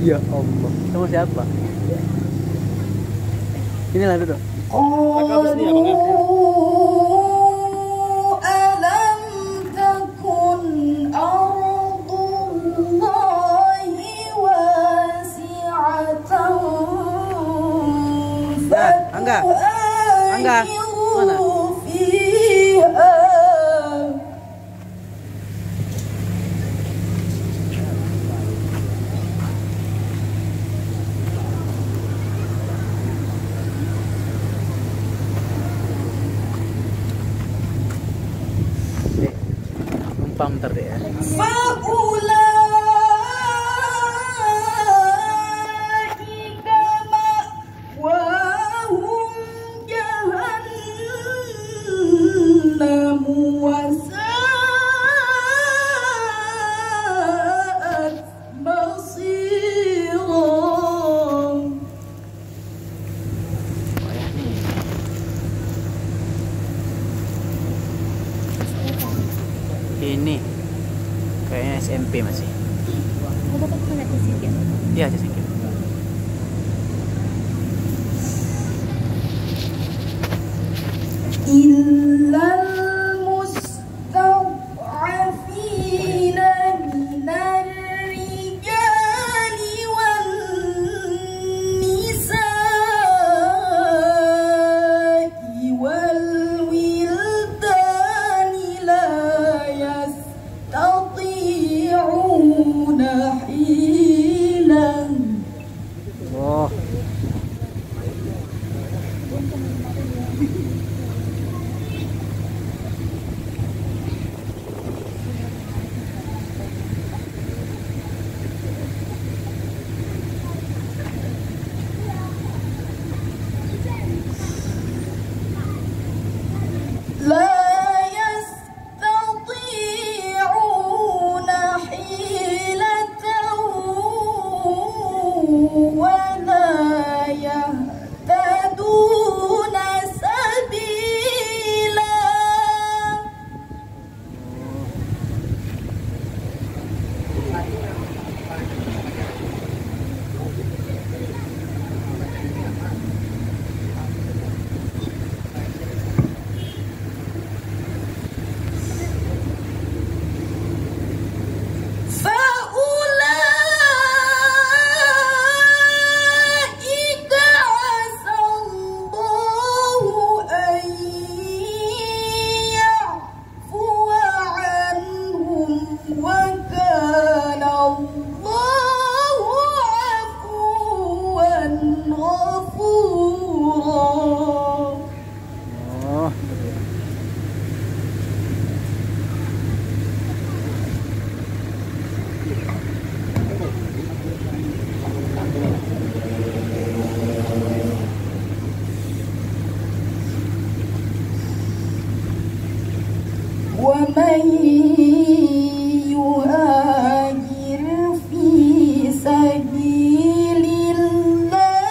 Ya Allah, sama siapa? Inilah duduk. Angga, mana? Numpang bentar deh ya. Ini kayaknya SMP masih. Oh, Bapak pernah ke sini? Iya, aja sedikit. Illal mustad'afina minar rijali wan nisa'i wal wildani la yastati'una hilan. Oh. ومن يهاجر في سبيل الله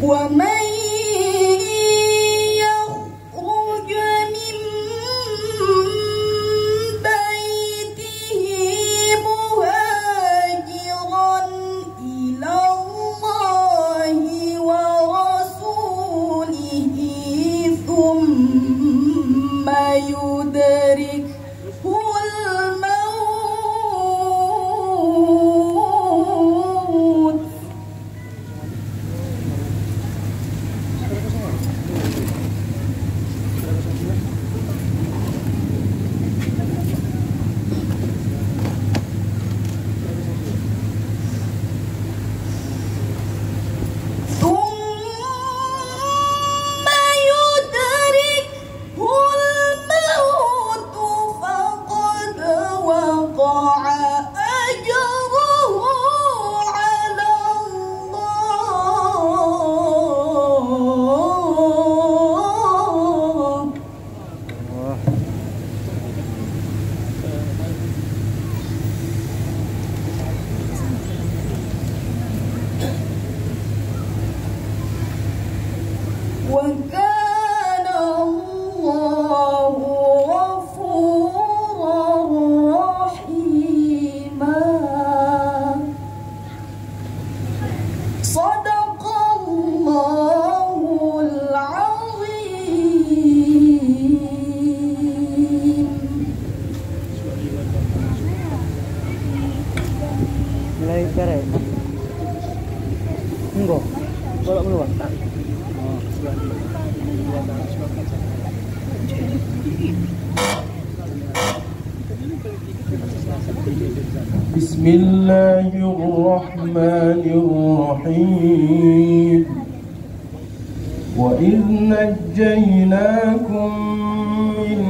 ومن يخرج من بيته مهاجرا إلى الله ورسوله ثم يدركه الموت فقد وقع أجره على الله. وكان الله غفورا رحيما. صدق الله العظيم. Mulai beres. Enggak. Kalau keluar tak. بسم الله الرحمن الرحيم. وإذ نجيناكم من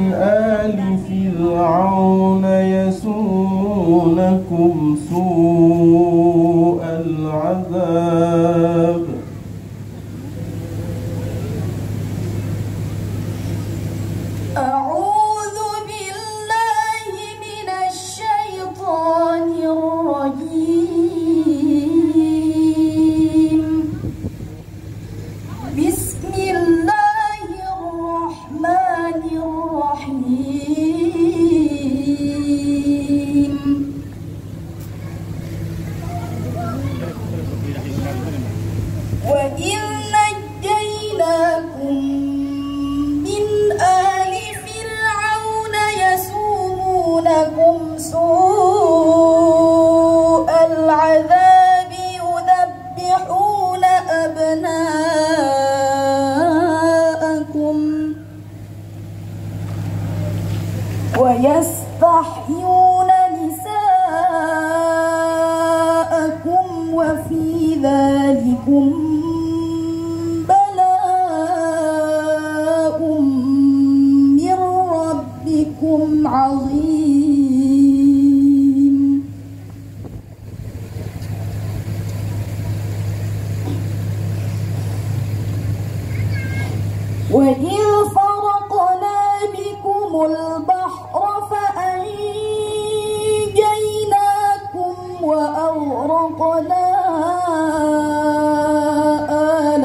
آل فرعون يسومونكم سوء العذاب أعوذ بالله من الشيطان الرجيم. بسم الله الرحمن الرحيم. وإذ نجيناكم من آل فرعون يسومونكم سوء العذاب يذبحون أبناءكم ويستحيون نساءكم وفي ذلكم بلاء من ربكم عظيم. وإذ فرقنا بكم البحر فأنجيناكم وأغرقنا آل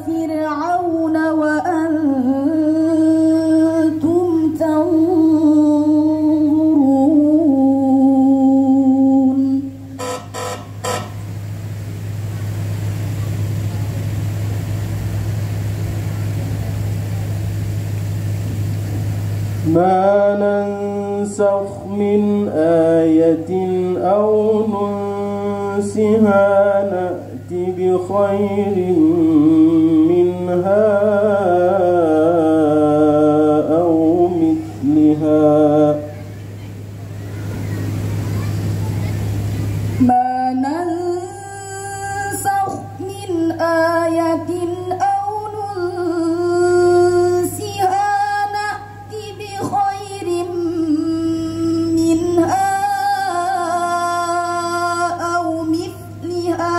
فرعون وأنتم تنظرون. ما ننسخ من آية أو ننسها نأت بخير منها أو مثلها. ما ننسخ من آية أو ننسها نأت بخير منها أو مثلها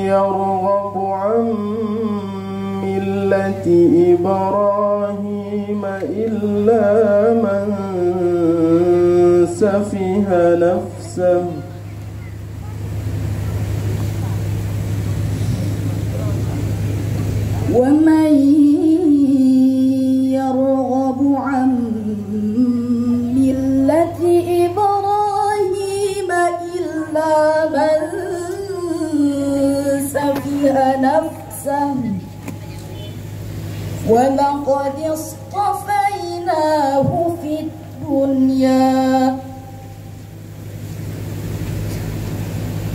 يرغب عن ملة إبراهيم إلا من سفه نفسه ومن يرغب عن ملة إبراهيم إلا من سفه نفسه ولقد اصطفيناه في الدنيا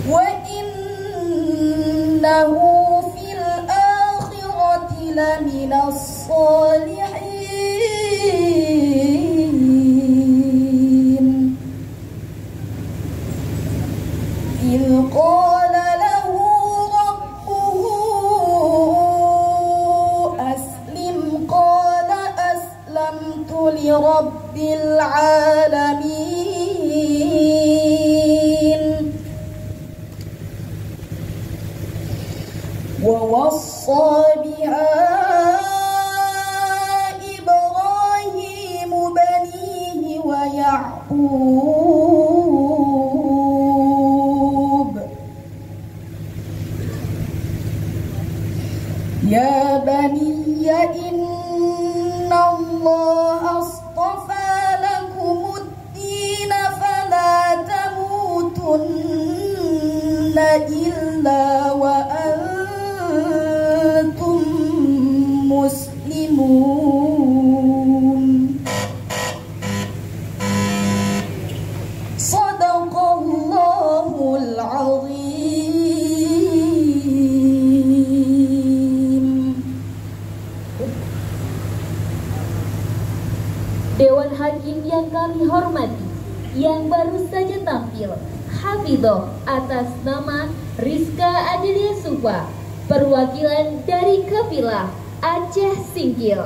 وإنه في الآخرة لمن الصالحين إذ قال له ربه أسلم قال أسلمت لرب العالمين ووصى بها إبراهيم بنيه ويعقوب يا بني إن الله اصطفى لكم الدين فلا تموتن إلا وأنتم مسلمون صدق الله العظيم. Dewan Hakim yang kami hormati, yang baru saja tampil, Hafidhoh atas nama Rizka Adelia Supa, perwakilan dari kafilah Aceh Singkil.